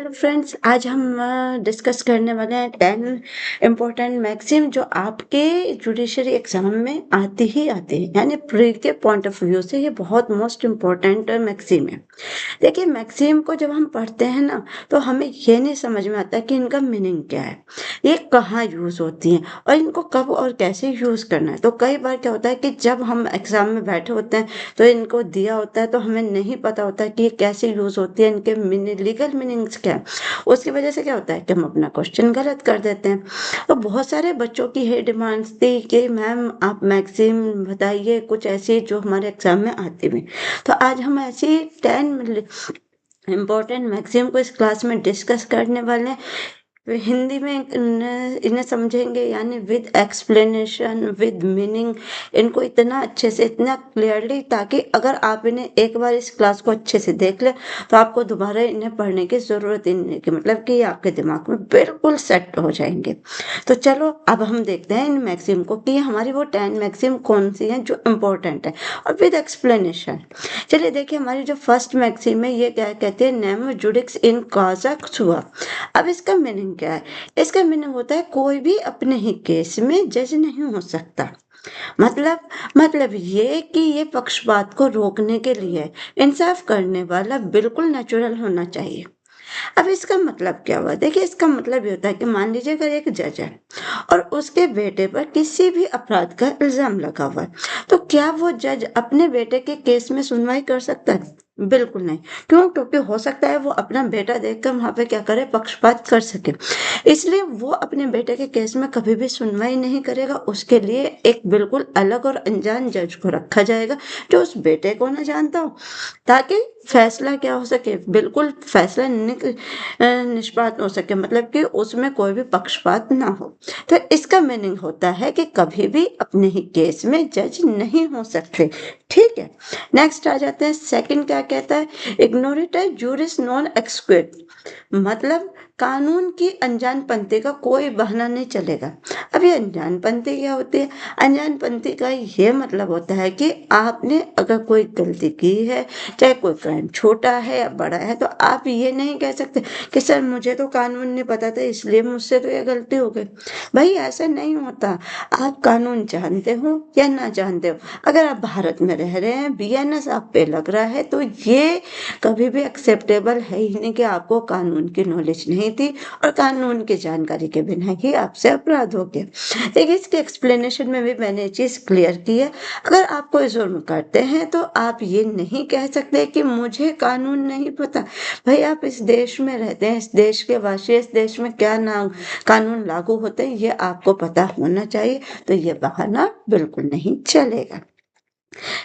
Hello friends, आज हम discuss करने वाले हैं 10 इम्पोर्टेंट मैक्सिम जो आपके जुडिशरी एग्जाम में आती ही आती है। यानी प्री के पॉइंट ऑफ व्यू से ये बहुत मोस्ट इम्पोर्टेंट मैक्सिम है। देखिए, मैक्सिम को जब हम पढ़ते हैं ना, तो हमें ये नहीं समझ में आता कि इनका मीनिंग क्या है, ये कहाँ यूज़ होती हैं और इनको कब और कैसे यूज़ करना है। तो कई बार क्या होता है कि जब हम एग्जाम में बैठे होते हैं तो इनको दिया होता है, तो हमें नहीं पता होता कि ये कैसे यूज़ होती है, इनके लीगल मीनिंग्स क्या है। उसकी वजह से क्या होता है कि हम अपना क्वेश्चन गलत कर देते हैं। तो बहुत सारे बच्चों की ये डिमांड्स थी कि मैम आप मैक्सिम बताइए कुछ ऐसी जो हमारे एग्जाम में आती हुई। तो आज हम ऐसी 10 इम्पोर्टेंट मैक्सिम को इस क्लास में डिस्कस करने वाले हैं। हिंदी में इन्हें समझेंगे, यानी विद एक्सप्लेनेशन, विद मीनिंग, इनको इतना अच्छे से, इतना क्लियरली, ताकि अगर आप इन्हें एक बार इस क्लास को अच्छे से देख लें तो आपको दोबारा इन्हें पढ़ने की ज़रूरत ही नहीं, कि मतलब कि ये आपके दिमाग में बिल्कुल सेट हो जाएंगे। तो चलो अब हम देखते हैं इन मैक्सिम को कि हमारी वो 10 मैक्सिम कौन सी हैं जो इम्पोर्टेंट है, और विद एक्सप्लेनेशन। चलिए देखिए, हमारी जो फर्स्ट मैक्सिम है ये क्या कहते हैं, नेमो जुडिक्स इन काजा सुआ। अब इसका मीनिंग क्या है? इसका मीनिंग होता है कोई भी अपने ही केस में जज नहीं हो सकता। मतलब ये कि ये पक्षपात को रोकने के लिए इंसाफ करने वाला बिल्कुल नेचुरल होना चाहिए। अब इसका मतलब क्या हुआ? देखिए, इसका मतलब ये होता है कि मान लीजिए अगर एक जज है और उसके बेटे पर किसी भी अपराध का इल्जाम लगा हुआ है, तो क्या वो जज अपने बेटे के केस में सुनवाई कर सकता है? बिल्कुल नहीं। क्यों? क्योंकि हो सकता है वो अपना बेटा देखकर वहां पे क्या करे, पक्षपात कर सके। इसलिए वो अपने बेटे के केस में कभी भी सुनवाई नहीं करेगा। उसके लिए एक बिल्कुल अलग और अनजान जज को रखा जाएगा जो उस बेटे को ना जानता हो, ताकि फैसला क्या हो सके, बिल्कुल फैसला निष्पात हो सके, मतलब कि उसमें कोई भी पक्षपात ना हो। तो इसका मीनिंग होता है कि कभी भी अपने ही केस में जज नहीं हो सकते। ठीक है, नेक्स्ट आ जाते हैं। सेकंड क्या कहता है, इग्नोरेट जूरिस नॉन एक्सक्यूट। मतलब कानून की अनजानपंथी का कोई बहाना नहीं चलेगा। अब ये अनजानपंथी क्या होती है? अनजानपंथी का ये मतलब होता है कि आपने अगर कोई गलती की है, चाहे कोई क्राइम छोटा है या बड़ा है, तो आप ये नहीं कह सकते कि सर मुझे तो कानून नहीं पता था इसलिए मुझसे तो ये गलती हो गई। भाई ऐसा नहीं होता। आप कानून जानते हो या ना जानते हो, अगर आप भारत में रह रहे हैं, बीएनएस आप पे लग रहा है, तो ये कभी भी एक्सेप्टेबल है ही नहीं कि आपको कानून की नॉलेज नहीं थी और कानून की जानकारी के बिना ही आपसे अपराध हो गया। देखिए, इसके एक्सप्लेनेशन में भी मैंने ये चीज क्लियर की है। अगर आप कोई जुर्म करते हैं तो आप ये नहीं कह सकते कि मुझे कानून नहीं पता। भाई आप इस देश में रहते हैं, इस देश के वासी, इस देश में क्या नाम कानून लागू होते हैं ये आपको पता होना चाहिए। तो ये बहाना बिल्कुल नहीं चलेगा।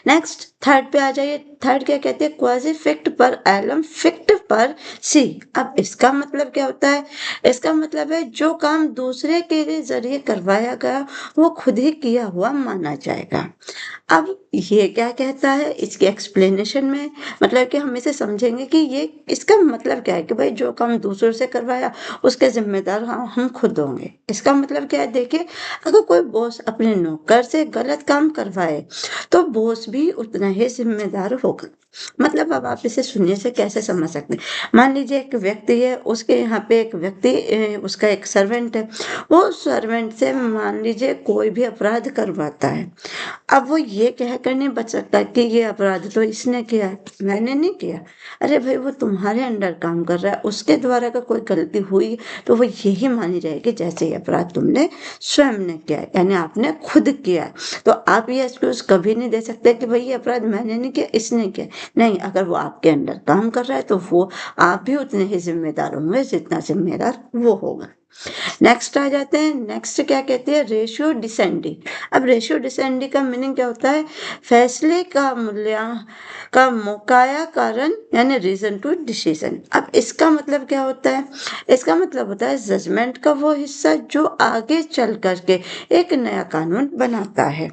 नेक्स्ट थर्ड पे आ जाइए। थर्ड क्या कहते हैं, क्वाजी फिक्ट पर एलम फिक्ट पर सी। अब इसका मतलब क्या होता है? इसका मतलब है जो काम दूसरे के जरिए करवाया गया वो खुद ही किया हुआ माना जाएगा। अब ये क्या कहता है, इसके एक्सप्लेनेशन में मतलब कि हम इसे समझेंगे कि ये इसका मतलब क्या है कि भाई जो काम दूसरों से करवाया उसके जिम्मेदार हम खुद होंगे। इसका मतलब क्या है, देखिए, अगर कोई बॉस अपने नौकर से गलत काम करवाए तो बॉस भी उतना ही जिम्मेदार होगा। मतलब अब आप इसे सुनने से कैसे समझ सकते हैं? मान लीजिए एक व्यक्ति है, उसके यहाँ पे एक व्यक्ति उसका एक सर्वेंट है, वो सर्वेंट से मान लीजिए कोई भी अपराध करवाता है। अब वो ये कहकर नहीं बच सकता कि ये अपराध तो इसने किया है, मैंने नहीं किया। अरे भाई, वो तुम्हारे अंडर काम कर रहा है, उसके द्वारा का कोई गलती हुई तो वो यही मानी जाएगी जैसे ये अपराध तुमने स्वयं ने किया है, यानी आपने खुद किया है। तो आप ये एक्सक्यूज कभी नहीं दे सकते कि भाई ये अपराध मैंने नहीं किया, इसने किया। नहीं, अगर वो आपके अंडर काम कर रहा है तो वो आप भी उतने ही जिम्मेदार होंगे जितना जिम्मेदार वो होगा। नेक्स्ट आ जाते हैं। नेक्स्ट क्या कहते हैं, रेशियो डिसेंडी। अब रेशियो डिसेंडी का मीनिंग क्या होता है, फैसले का मूल्य का मौकाया कारण, यानी रीजन टू डिसीजन। अब इसका मतलब क्या होता है? इसका मतलब होता है जजमेंट का वो हिस्सा जो आगे चल करके एक नया कानून बनाता है।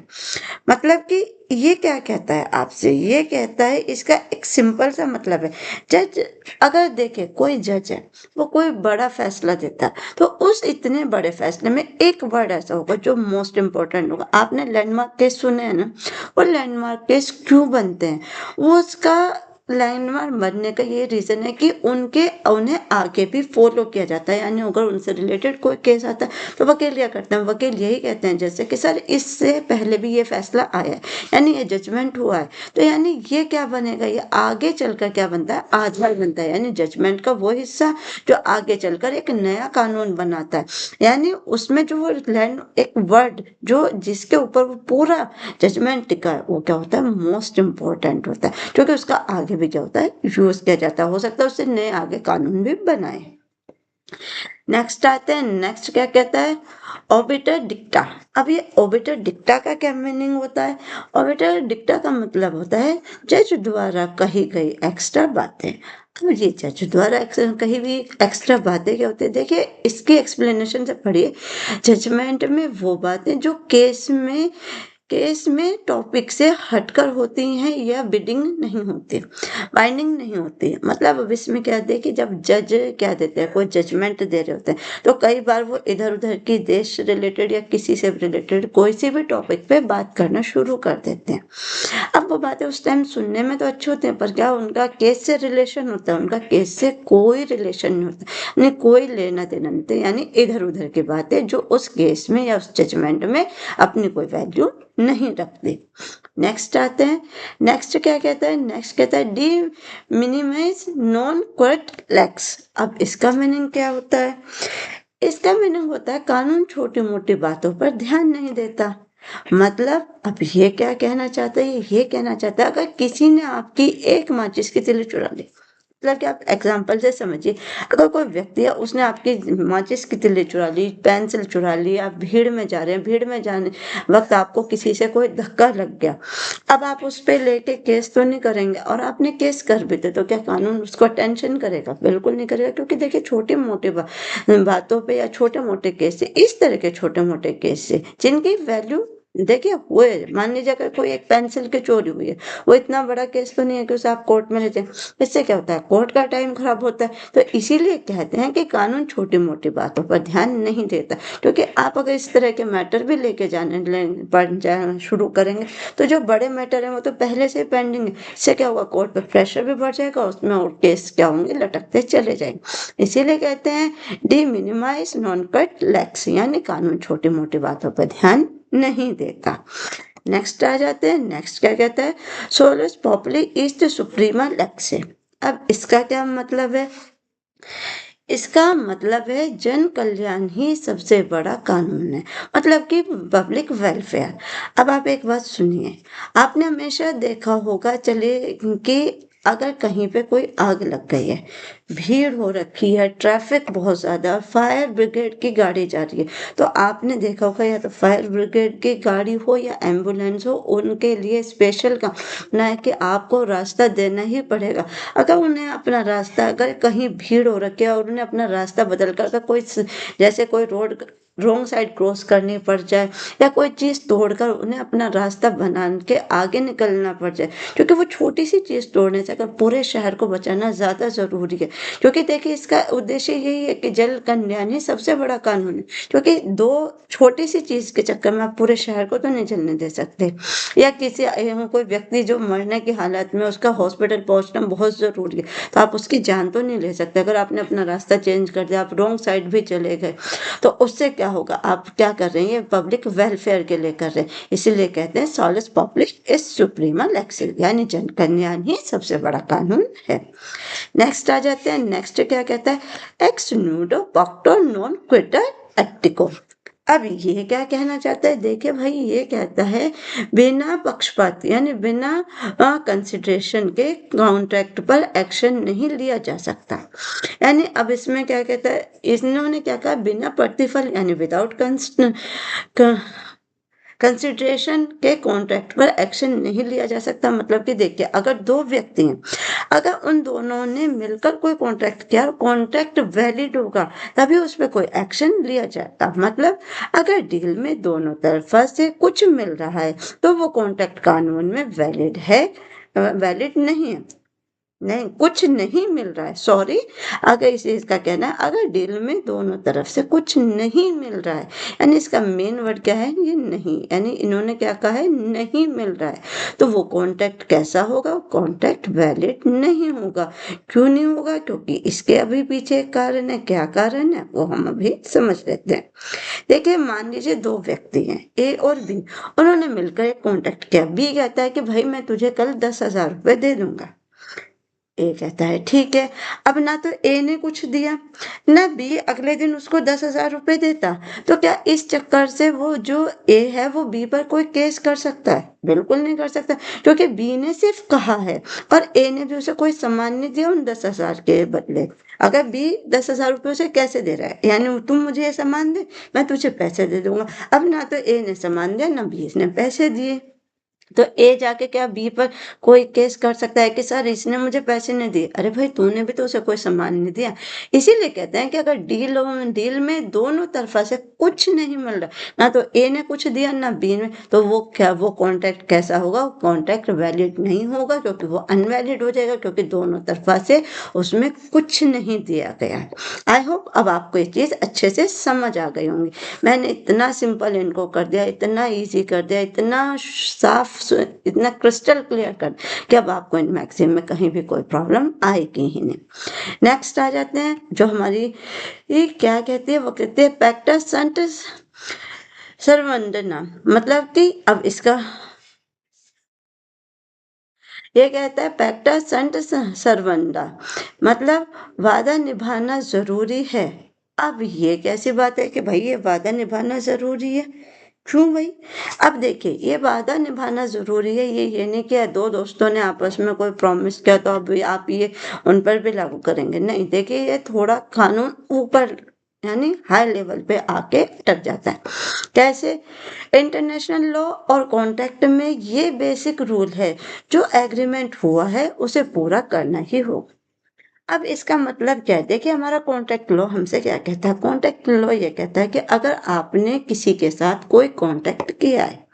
मतलब कि ये क्या कहता है आपसे, ये कहता है, इसका एक सिंपल सा मतलब है, जज अगर देखे कोई जज है, वो कोई बड़ा फैसला देता है, तो उस इतने बड़े फैसले में एक वर्ड ऐसा होगा जो मोस्ट इम्पोर्टेंट होगा। आपने लैंडमार्क केस सुने हैं ना, वो लैंडमार्क केस क्यों बनते हैं, वो उसका लैंडमार्क बनने का ये रीजन है कि उन्हें आगे भी फॉलो किया जाता है। यानी अगर उनसे रिलेटेड कोई केस आता है तो वकील क्या करते हैं, वकील यही कहते हैं जैसे कि सर इससे पहले भी ये फैसला आया है, यानी ये जजमेंट हुआ है, तो यानी ये क्या बनेगा, ये आगे चलकर क्या बनता है, आधार बनता है। यानी जजमेंट का वो हिस्सा जो आगे चलकर एक नया कानून बनाता है। यानी उसमें जो वो लैंड एक वर्ड जो जिसके ऊपर वो पूरा जजमेंट टिका है, वो क्या होता है, मोस्ट इम्पोर्टेंट होता है, क्योंकि उसका आगे भी क्या होता है, यूज किया जाता है। हो सकता है उससे नए आगे कानून भी बनाए। नेक्स्ट आते हैं, नेक्स्ट क्या कहता है, ऑबिटर डिक्टा। अब ये ऑबिटर डिक्टा का क्या मीनिंग होता है, ऑबिटर डिक्टा का मतलब होता है जज द्वारा कही गई एक्स्ट्रा बातें। अब ये जज द्वारा कही भी एक्स्ट्रा बातें क्या होती है, देखिए इसकी एक्सप्लेनेशन से पढ़िए। जजमेंट में वो बातें जो केस में टॉपिक से हटकर होती हैं या बिडिंग नहीं होती, बाइंडिंग नहीं होती। मतलब अब इसमें क्या है कि जब जज क्या देते हैं, कोई जजमेंट दे रहे होते हैं, तो कई बार वो इधर उधर की देश से रिलेटेड या किसी से रिलेटेड कोई सी भी टॉपिक पे बात करना शुरू कर देते हैं। अब वो बातें उस टाइम सुनने में तो अच्छी होती हैं, पर क्या उनका केस से रिलेशन होता है, उनका केस से कोई रिलेशन नहीं होता, यानी कोई लेना देना नहीं होता। यानी इधर उधर की बातें जो उस केस में या उस जजमेंट में अपनी कोई वैल्यू नहीं रखते। नेक्स्ट आते हैं, नेक्स्ट क्या कहता है, नेक्स्ट कहता है de minimis non curat lex. अब इसका मीनिंग क्या होता है, इसका मीनिंग होता है कानून छोटी मोटी बातों पर ध्यान नहीं देता। मतलब अब ये क्या कहना चाहता है, ये कहना चाहता है अगर किसी ने आपकी एक माचिस की तीली चुरा ली, मतलब कि आप एग्जाम्पल से समझिए, अगर कोई व्यक्ति है उसने आपकी माचिस की तीली चुरा ली, पेंसिल चुरा ली, आप भीड़ में जा रहे हैं, भीड़ में जाने वक्त आपको किसी से कोई धक्का लग गया, अब आप उस पे लेके केस तो नहीं करेंगे, और आपने केस कर भी दे तो क्या कानून उसको अटेंशन करेगा, बिल्कुल नहीं करेगा। क्योंकि देखिए छोटे मोटे बातों पे या छोटे मोटे केस से, इस तरह के छोटे मोटे केस से जिनकी वैल्यू देखिए हुए, मान लीजिए अगर कोई एक पेंसिल की चोरी हुई है, वो इतना बड़ा केस तो नहीं है कि उसे आप कोर्ट में ले जाए, इससे क्या होता है, कोर्ट का टाइम खराब होता है। तो इसीलिए कहते हैं कि कानून छोटी मोटी बातों पर ध्यान नहीं देता, क्योंकि आप अगर इस तरह के मैटर भी लेके जाना शुरू करेंगे तो जो बड़े मैटर है वो तो पहले से पेंडिंग है, इससे क्या होगा, कोर्ट पर प्रेशर भी बढ़ जाएगा, उसमें और केस क्या होंगे, लटकते चले जाएंगे। इसीलिए कहते हैं de minimis non curat lex, यानी कानून छोटी मोटी बातों पर ध्यान नहीं देता। नेक्स्ट आ जाते हैं, नेक्स्ट क्या कहता है, सोलस पॉपुली इज द सुप्रीमा लेक्स। अब इसका क्या मतलब है, इसका मतलब है जन कल्याण ही सबसे बड़ा कानून है, मतलब कि पब्लिक वेलफेयर। अब आप एक बात सुनिए, आपने हमेशा देखा होगा, चलिए कि अगर कहीं पे कोई आग लग गई है, भीड़ हो रखी है, ट्रैफिक बहुत ज्यादा, फायर ब्रिगेड की गाड़ी जा रही है, तो आपने देखा होगा या तो फायर ब्रिगेड की गाड़ी हो या एम्बुलेंस हो, उनके लिए स्पेशल काम ना है कि आपको रास्ता देना ही पड़ेगा। अगर उन्हें अपना रास्ता, अगर कहीं भीड़ हो रखी है और उन्हें अपना रास्ता बदल कर, अगर कोई जैसे कोई रोड रॉन्ग साइड क्रॉस करनी पड़ जाए या कोई चीज तोड़कर उन्हें अपना रास्ता बना के आगे निकलना पड़ जाए, क्योंकि वो छोटी सी चीज तोड़ने से अगर पूरे शहर को बचाना ज्यादा जरूरी है। क्योंकि देखिए इसका उद्देश्य यही है कि जल कल्याण ही सबसे बड़ा कानून है, क्योंकि दो छोटी सी चीज के चक्कर में आप पूरे शहर को तो नहीं जलने दे सकते। या किसी कोई व्यक्ति जो मरने की हालत में, उसका हॉस्पिटल पहुंचना बहुत जरूरी है, तो आप उसकी जान तो नहीं ले सकते। अगर आपने अपना रास्ता चेंज कर दिया, आप रॉन्ग साइड भी चले गए, तो उससे क्या होगा, आप क्या कर रहे हैं, ये पब्लिक वेलफेयर के लिए कर रहे हैं। इसीलिए कहते हैं सॉलिस पब्लिक इज सुप्रीमा लेक्स, यानी जन कल्याण ही सबसे बड़ा कानून है। नेक्स्ट आ जाते हैं, नेक्स्ट क्या कहता है, एक्स न्यूडो पॉक्टो नॉन क्विटर एट्टिको। अब ये क्या कहना चाहता है, देखिए भाई ये कहता है बिना पक्षपात यानी बिना कंसिडरेशन के कॉन्ट्रैक्ट पर एक्शन नहीं लिया जा सकता। यानी अब इसमें क्या कहता है, इन्होंने क्या कहा, बिना प्रतिफल यानी विदाउट कंसिडरेशन के कॉन्ट्रैक्ट पर एक्शन नहीं लिया जा सकता। मतलब कि देखिए अगर दो व्यक्ति हैं, अगर उन दोनों ने मिलकर कोई कॉन्ट्रैक्ट किया और कॉन्ट्रैक्ट वैलिड होगा तभी उस पर कोई एक्शन लिया जाता। मतलब अगर डील में दोनों तरफा से कुछ मिल रहा है तो वो कॉन्ट्रैक्ट कानून में वैलिड है, वैलिड नहीं है। नहीं, कुछ नहीं मिल रहा है, सॉरी, अगर इस चीज़ का कहना है, अगर डील में दोनों तरफ से कुछ नहीं मिल रहा है, यानी इसका मेन वर्ड क्या है, ये नहीं, यानी इन्होंने क्या कहा है, नहीं मिल रहा है, तो वो कॉन्ट्रैक्ट कैसा होगा, कॉन्ट्रैक्ट वैलिड नहीं होगा। क्यों नहीं होगा? क्योंकि इसके अभी पीछे एक कारण है। क्या कारण है वो हम अभी समझ लेते हैं। देखिए, मान लीजिए दो व्यक्ति हैं, ए और बी, उन्होंने मिलकर एक कॉन्ट्रैक्ट किया। बी कहता है कि भाई मैं तुझे कल 10,000 रुपये दे दूंगा। ए कहता है ठीक है। अब ना तो ए ने कुछ दिया, ना बी अगले दिन उसको 10,000 रुपये देता, तो क्या इस चक्कर से वो जो ए है वो बी पर कोई केस कर सकता है? बिल्कुल नहीं कर सकता, क्योंकि बी ने सिर्फ कहा है और ए ने भी उसे कोई सामान नहीं दिया उन 10,000 के बदले। अगर बी 10,000 रुपये उसे कैसे दे रहा है, यानी तुम मुझे ये सामान दे, मैं तुझे पैसे दे दूंगा। अब ना तो ए ने सामान दिया, ना बी ने पैसे दिए, तो ए जाके क्या बी पर कोई केस कर सकता है कि सर इसने मुझे पैसे नहीं दिए? अरे भाई, तूने भी तो उसे कोई सामान नहीं दिया। इसीलिए कहते हैं कि अगर डील में दोनों तरफा से कुछ नहीं मिल रहा, ना तो ए ने कुछ दिया ना बी ने, तो वो कॉन्ट्रैक्ट कैसा होगा? वो कॉन्ट्रैक्ट वैलिड नहीं होगा, क्योंकि वो अनवैलिड हो जाएगा, क्योंकि दोनों तरफा से उसमें कुछ नहीं दिया गया है। आई होप अब आपको ये चीज अच्छे से समझ आ गई होंगी। मैंने इतना सिंपल इनको कर दिया, इतना इजी कर दिया, इतना साफ, इतना क्रिस्टल क्लियर कर, कि अब आपको इन मैक्सिम में कहीं भी कोई प्रॉब्लम आएगी ही नहीं। नेक्स्ट आ जाते हैं, जो हमारी ये क्या कहती है, वो कहती है पैक्टा संट सर्वंदना, मतलब कि अब इसका ये कहता है पैक्टा संट सर्वंडा, मतलब वादा निभाना जरूरी है। अब ये कैसी बात है कि भाई ये वादा निभाना जरूरी है? क्यों भाई? अब देखिए, ये वादा निभाना जरूरी है, ये नहीं कि दो दोस्तों ने आपस में कोई प्रॉमिस किया तो अब आप ये उन पर भी लागू करेंगे, नहीं। देखिए, ये थोड़ा कानून ऊपर, यानी हाई लेवल पे आके अटक जाता है। कैसे? इंटरनेशनल लॉ और कॉन्ट्रैक्ट में ये बेसिक रूल है, जो एग्रीमेंट हुआ है उसे पूरा करना ही होगा। अब इसका मतलब क्या है? देखिए, हमारा कॉन्ट्रैक्ट लॉ हमसे क्या कहता है? कॉन्ट्रैक्ट लॉ ये कहता है कि अगर आपने किसी के साथ कोई कॉन्ट्रैक्ट किया है,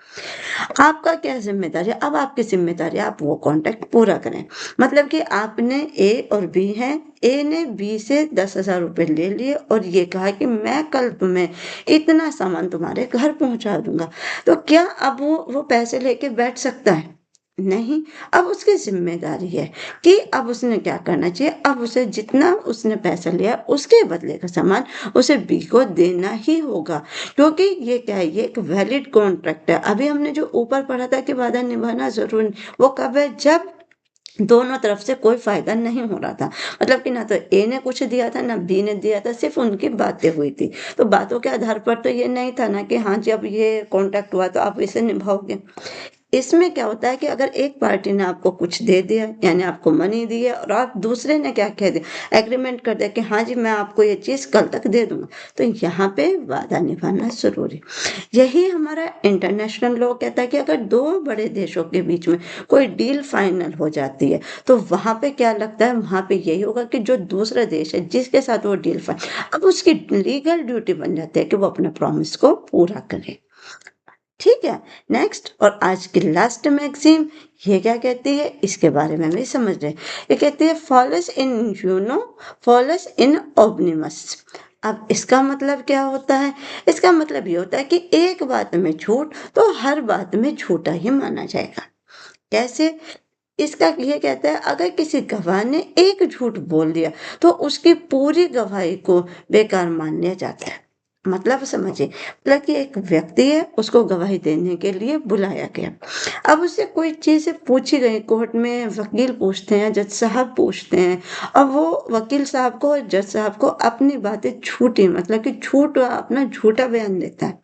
आपका क्या जिम्मेदारी है? अब आपकी जिम्मेदारी है आप वो कॉन्ट्रैक्ट पूरा करें। मतलब कि आपने ए और बी हैं, ए ने बी से 10,000 रुपये ले लिए और ये कहा कि मैं कल तुम्हें इतना सामान तुम्हारे घर पहुंचा दूंगा, तो क्या अब वो पैसे लेके बैठ सकता है? नहीं। अब उसकी जिम्मेदारी है कि अब उसने क्या करना चाहिए, अब उसे जितना उसने पैसा लिया उसके बदले का सामान उसे बी को देना ही होगा, क्योंकि ये क्या है, ये एक वैलिड कॉन्ट्रैक्ट है। अभी हमने जो ऊपर पढ़ा था कि वादा निभाना जरूरी, वो कब है? जब दोनों तरफ से कोई फायदा नहीं हो रहा था, मतलब कि ना तो ए ने कुछ दिया था ना बी ने दिया था, सिर्फ उनकी बातें हुई थी। तो बातों के आधार पर तो ये नहीं था ना कि हाँ जी अब ये कॉन्ट्रैक्ट हुआ तो आप इसे निभाओगे। इसमें क्या होता है कि अगर एक पार्टी ने आपको कुछ दे दिया, यानी आपको मनी दी है, और आप दूसरे ने क्या कह दिया, एग्रीमेंट कर दिया कि हाँ जी मैं आपको ये चीज़ कल तक दे दूंगा, तो यहाँ पे वादा निभाना जरूरी। यही हमारा इंटरनेशनल लॉ कहता है कि अगर दो बड़े देशों के बीच में कोई डील फाइनल हो जाती है, तो वहां पे क्या लगता है, वहां पे यही होगा कि जो दूसरा देश है जिसके साथ वो डील फाइनल, अब उसकी लीगल ड्यूटी बन जाती है कि वो अपने प्रॉमिस को पूरा करे। ठीक है। नेक्स्ट और आज की लास्ट मैक्सिम, ये क्या कहती है इसके बारे में भी समझ रहे। ये कहती है फॉलस इन यूनो, फॉलस इन ओबनिमस। अब इसका मतलब क्या होता है? इसका मतलब ये होता है कि एक बात में झूठ तो हर बात में झूठा ही माना जाएगा। कैसे? इसका ये कहता है अगर किसी गवाह ने एक झूठ बोल दिया तो उसकी पूरी गवाही को बेकार मान लिया जाता है। मतलब समझिए, मतलब कि एक व्यक्ति है, उसको गवाही देने के लिए बुलाया गया। अब उससे कोई चीज़ पूछी गई, कोर्ट में वकील पूछते हैं, जज साहब पूछते हैं, अब वो वकील साहब को, जज साहब को अपनी बातें झूठी, मतलब कि झूठ, अपना झूठा बयान देता है।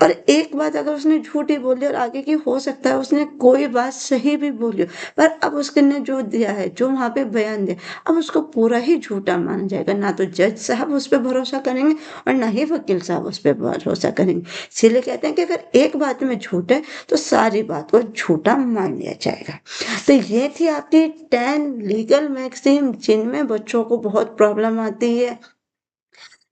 और एक बात अगर उसने झूठी बोली और आगे की हो सकता है उसने कोई बात सही भी बोली हो, पर अब उसने जो दिया है, जो वहां पे बयान दिया, अब उसको पूरा ही झूठा माना जाएगा। ना तो जज साहब उस पर भरोसा करेंगे और ना ही वकील साहब उस पर भरोसा करेंगे। इसीलिए कहते हैं कि अगर एक बात में झूठ है तो सारी बात को झूठा मान लिया जाएगा। तो ये थी आपकी 10 लीगल मैक्सिम जिनमें बच्चों को बहुत प्रॉब्लम आती है,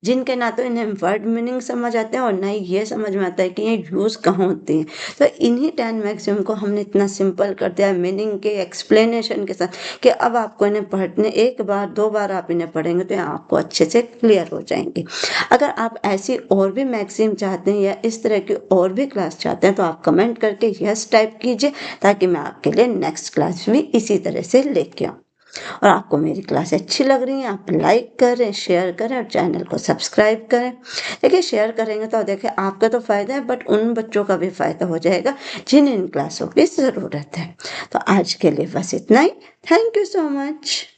जिनके ना तो इन्हें वर्ड मीनिंग समझ आते हैं और ना ही ये समझ में आता है कि ये यूज़ कहाँ होती हैं। तो इन्हीं 10 मैक्सिम को हमने इतना सिंपल कर दिया है मीनिंग के एक्सप्लेनेशन के साथ कि अब आपको इन्हें पढ़ने 1 बार 2 बार आप इन्हें पढ़ेंगे तो ये आपको अच्छे से क्लियर हो जाएँगी। अगर आप ऐसी और भी मैक्सिम चाहते हैं या इस तरह की और भी क्लास चाहते हैं तो आप कमेंट करके यस टाइप कीजिए, ताकि मैं आपके लिए नेक्स्ट क्लास भी इसी तरह से लेके आऊँ। और आपको मेरी क्लास अच्छी लग रही है, आप लाइक करें, शेयर करें और चैनल को सब्सक्राइब करें। देखिए, शेयर करेंगे तो देखिए आपका तो फ़ायदा है, बट उन बच्चों का भी फ़ायदा हो जाएगा जिन्हें इन क्लासों की ज़रूरत है। तो आज के लिए बस इतना ही। Thank you so much.